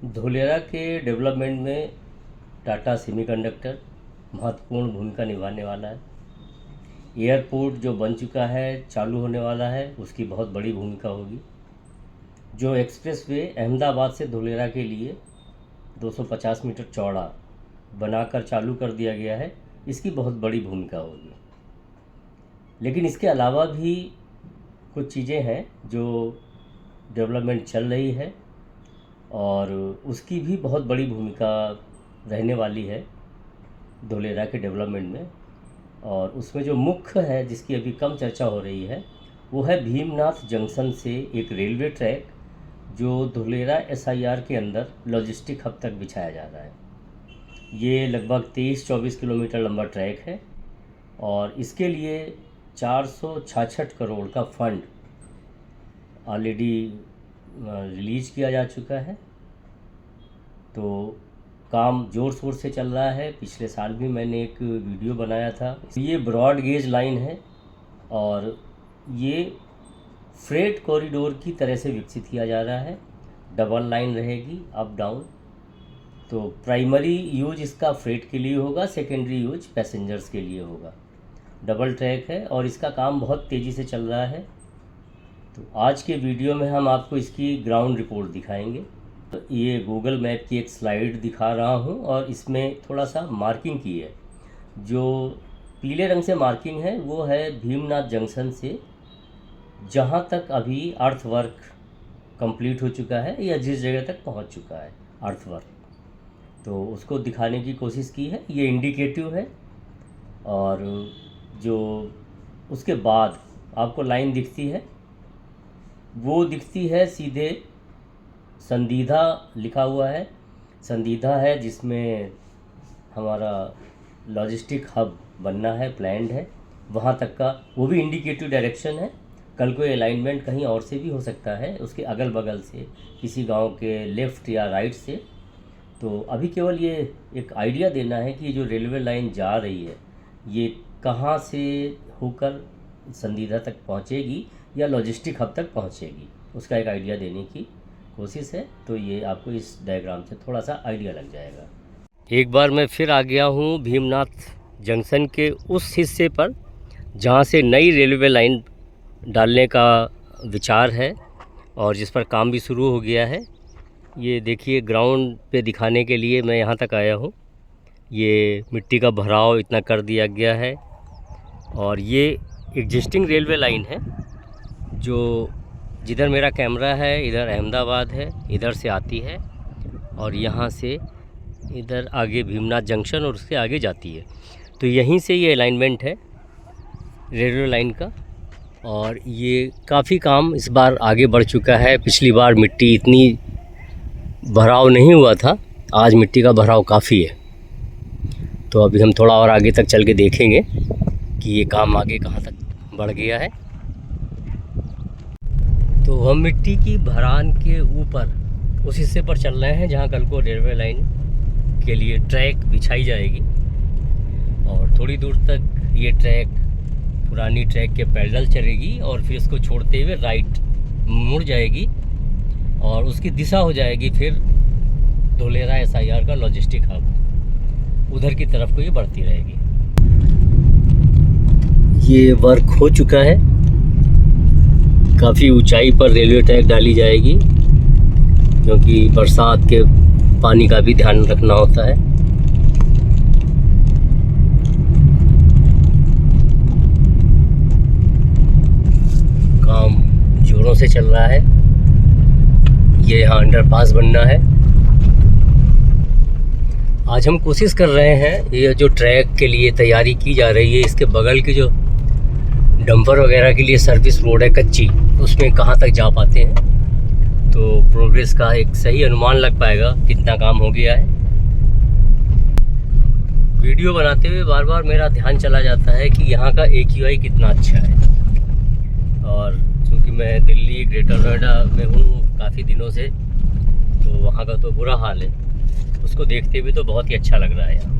धोलेरा के डेवलपमेंट में टाटा सेमीकंडक्टर महत्वपूर्ण भूमिका निभाने वाला है। एयरपोर्ट जो बन चुका है, चालू होने वाला है, उसकी बहुत बड़ी भूमिका होगी। जो एक्सप्रेसवे अहमदाबाद से धोलेरा के लिए 250 मीटर चौड़ा बनाकर चालू कर दिया गया है, इसकी बहुत बड़ी भूमिका होगी। लेकिन इसके अलावा भी कुछ चीज़ें हैं जो डेवलपमेंट चल रही है और उसकी भी बहुत बड़ी भूमिका रहने वाली है धोलेरा के डेवलपमेंट में। और उसमें जो मुख्य है, जिसकी अभी कम चर्चा हो रही है, वो है भीमनाथ जंक्शन से एक रेलवे ट्रैक जो धोलेरा SIR के अंदर लॉजिस्टिक हब तक बिछाया जा रहा है। ये लगभग 23-24 किलोमीटर लंबा ट्रैक है और इसके लिए 466 करोड़ का फंड ऑलरेडी रिलीज़ किया जा चुका है। तो काम ज़ोर शोर से चल रहा है। पिछले साल भी मैंने एक वीडियो बनाया था। ये ब्रॉड गेज लाइन है और ये फ्रेट कॉरिडोर की तरह से विकसित किया जा रहा है। डबल लाइन रहेगी, अप डाउन। तो प्राइमरी यूज इसका फ्रेट के लिए होगा, सेकेंडरी यूज पैसेंजर्स के लिए होगा। डबल ट्रैक है और इसका काम बहुत तेज़ी से चल रहा है। तो आज के वीडियो में हम आपको इसकी ग्राउंड रिपोर्ट दिखाएंगे। तो ये गूगल मैप की एक स्लाइड दिखा रहा हूँ और इसमें थोड़ा सा मार्किंग की है। जो पीले रंग से मार्किंग है वो है भीमनाथ जंक्शन से जहाँ तक अभी अर्थ वर्क कंप्लीट हो चुका है या जिस जगह तक पहुँच चुका है अर्थ वर्क, तो उसको दिखाने की कोशिश की है। ये इंडिकेटिव है और जो उसके बाद आपको लाइन दिखती है वो दिखती है सीधे संदीधा लिखा हुआ है। संदीधा है जिसमें हमारा लॉजिस्टिक हब बनना है, प्लान्ड है वहाँ तक का। वो भी इंडिकेटिव डायरेक्शन है। कल को अलाइनमेंट कहीं और से भी हो सकता है, उसके अगल बगल से, किसी गांव के लेफ़्ट या राइट से। तो अभी केवल ये एक आइडिया देना है कि जो रेलवे लाइन जा रही है ये कहाँ से होकर संदीधा तक पहुँचेगी या लॉजिस्टिक हब तक पहुँचेगी, उसका एक आइडिया देने की कोशिश है। तो ये आपको इस डायग्राम से थोड़ा सा आइडिया लग जाएगा। एक बार मैं फिर आ गया हूँ भीमनाथ जंक्शन के उस हिस्से पर जहाँ से नई रेलवे लाइन डालने का विचार है और जिस पर काम भी शुरू हो गया है। ये देखिए, ग्राउंड पे दिखाने के लिए मैं यहाँ तक आया हूँ। ये मिट्टी का भराव इतना कर दिया गया है और ये एग्जिस्टिंग रेलवे लाइन है जो जिधर मेरा कैमरा है इधर अहमदाबाद है, इधर से आती है और यहाँ से इधर आगे भीमनाथ जंक्शन और उसके आगे जाती है। तो यहीं से ये अलाइनमेंट है रेलवे लाइन का और ये काफ़ी काम इस बार आगे बढ़ चुका है। पिछली बार मिट्टी इतनी भराव नहीं हुआ था, आज मिट्टी का भराव काफ़ी है। तो अभी हम थोड़ा और आगे तक चल के देखेंगे कि ये काम आगे कहाँ तक बढ़ गया है। तो हम मिट्टी की भरान के ऊपर उस हिस्से पर चल रहे हैं जहाँ कल को रेलवे लाइन के लिए ट्रैक बिछाई जाएगी और थोड़ी दूर तक ये ट्रैक पुरानी ट्रैक के पैरेलल चलेगी और फिर इसको छोड़ते हुए राइट मुड़ जाएगी और उसकी दिशा हो जाएगी फिर धोलेरा SIR का लॉजिस्टिक हब, उधर की तरफ को ये बढ़ती रहेगी। ये वर्क हो चुका है। काफ़ी ऊंचाई पर रेलवे ट्रैक डाली जाएगी क्योंकि बरसात के पानी का भी ध्यान रखना होता है। काम जोरों से चल रहा है। ये यहाँ अंडरपास बनना है। आज हम कोशिश कर रहे हैं, ये जो ट्रैक के लिए तैयारी की जा रही है, इसके बगल की जो डंपर वगैरह के लिए सर्विस रोड है कच्ची, उसमें कहाँ तक जा पाते हैं। तो प्रोग्रेस का एक सही अनुमान लग पाएगा कितना काम हो गया है। वीडियो बनाते हुए बार बार मेरा ध्यान चला जाता है कि यहाँ का AQI कितना अच्छा है। और चूँकि मैं दिल्ली ग्रेटर नोएडा में हूँ काफ़ी दिनों से, तो वहाँ का तो बुरा हाल है। उसको देखते हुए तो बहुत ही अच्छा लग रहा है यहाँ।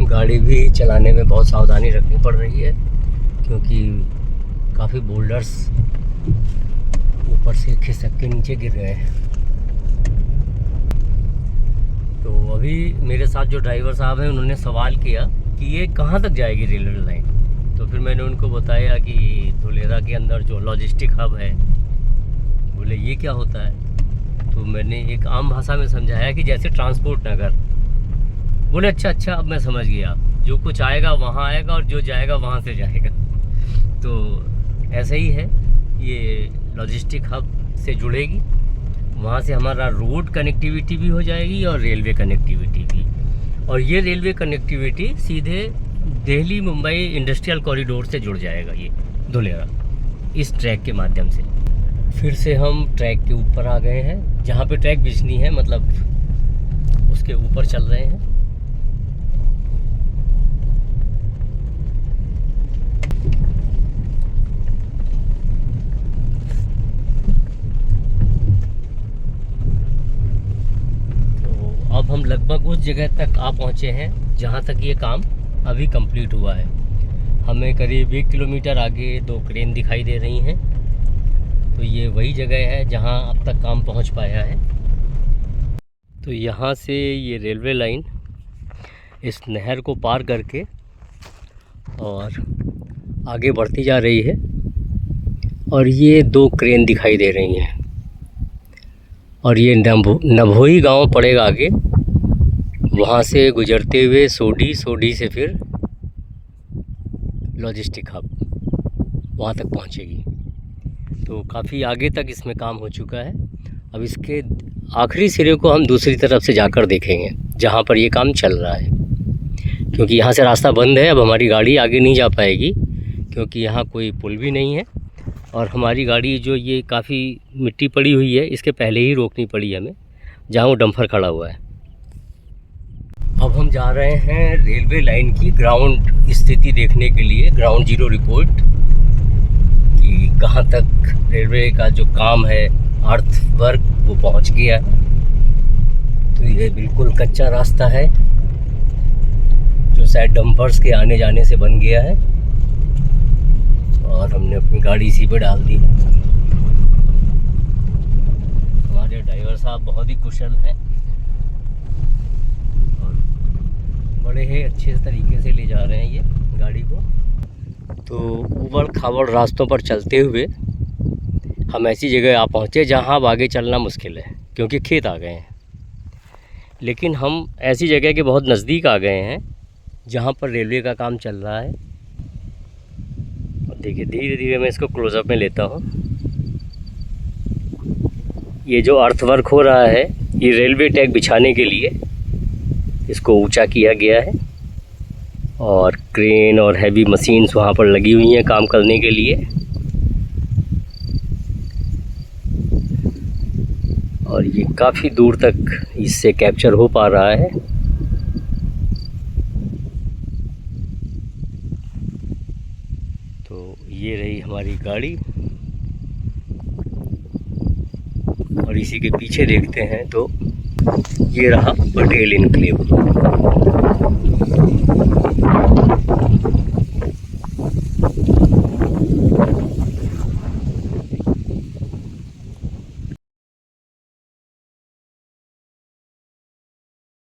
गाड़ी भी चलाने में बहुत सावधानी रखनी पड़ रही है क्योंकि काफ़ी बोल्डर्स से खिसक के नीचे गिर गए हैं। तो अभी मेरे साथ जो ड्राइवर साहब हैं उन्होंने सवाल किया कि ये कहाँ तक जाएगी रेलवे लाइन। तो फिर मैंने उनको बताया कि धुलेरा के अंदर जो लॉजिस्टिक हब है। बोले ये क्या होता है? तो मैंने एक आम भाषा में समझाया कि जैसे ट्रांसपोर्ट नगर। बोले अच्छा अब मैं समझ गया, जो कुछ आएगा वहाँ आएगा और जो जाएगा वहाँ से जाएगा। तो ऐसे ही है, ये लॉजिस्टिक हब से जुड़ेगी, वहाँ से हमारा रोड कनेक्टिविटी भी हो जाएगी और रेलवे कनेक्टिविटी भी। और ये रेलवे कनेक्टिविटी सीधे दिल्ली मुंबई इंडस्ट्रियल कॉरिडोर से जुड़ जाएगा ये धुलेरा, इस ट्रैक के माध्यम से। फिर से हम ट्रैक के ऊपर आ गए हैं, जहाँ पे ट्रैक बिजली है, मतलब उसके ऊपर चल रहे हैं। तो अब हम लगभग उस जगह तक आ पहुँचे हैं जहाँ तक ये काम अभी कंप्लीट हुआ है। हमें करीब 1 किलोमीटर आगे 2 क्रेन दिखाई दे रही हैं। तो ये वही जगह है जहाँ अब तक काम पहुँच पाया है। तो यहाँ से ये रेलवे लाइन इस नहर को पार करके और आगे बढ़ती जा रही है। और ये 2 क्रेन दिखाई दे रही हैं। और ये नभोई गांव पड़ेगा आगे, वहाँ से गुजरते हुए सोडी से फिर लॉजिस्टिक हब वहाँ तक पहुँचेगी। तो काफ़ी आगे तक इसमें काम हो चुका है। अब इसके आखिरी सिरे को हम दूसरी तरफ से जाकर देखेंगे जहाँ पर ये काम चल रहा है, क्योंकि यहाँ से रास्ता बंद है। अब हमारी गाड़ी आगे नहीं जा पाएगी क्योंकि यहाँ कोई पुल भी नहीं है। और हमारी गाड़ी जो ये काफ़ी मिट्टी पड़ी हुई है, इसके पहले ही रोकनी पड़ी हमें जहाँ वो डंपर खड़ा हुआ है। अब हम जा रहे हैं रेलवे लाइन की ग्राउंड स्थिति देखने के लिए, ग्राउंड जीरो रिपोर्ट कि कहाँ तक रेलवे का जो काम है, अर्थ वर्क, वो पहुँच गया है। तो ये बिल्कुल कच्चा रास्ता है जो शायद डंपर्स के आने जाने से बन गया है। और हमने अपनी गाड़ी इसी पे डाल दी। हमारे ड्राइवर साहब बहुत ही कुशल हैं और बड़े ही अच्छे तरीके से ले जा रहे हैं ये गाड़ी को। तो उबड़ खाबड़ रास्तों पर चलते हुए हम ऐसी जगह आ पहुँचे जहाँ अब आगे चलना मुश्किल है क्योंकि खेत आ गए हैं। लेकिन हम ऐसी जगह के बहुत नज़दीक आ गए हैं जहाँ पर रेलवे का काम चल रहा है। देखिए धीरे धीरे मैं इसको क्लोजअप में लेता हूँ। ये जो अर्थवर्क हो रहा है, ये रेलवे ट्रैक बिछाने के लिए इसको ऊंचा किया गया है और क्रेन और हैवी मशीन्स वहाँ पर लगी हुई हैं काम करने के लिए। और ये काफ़ी दूर तक इससे कैप्चर हो पा रहा है। तो ये रही हमारी गाड़ी और इसी के पीछे देखते हैं तो ये रहा पटेल इनक्लेव।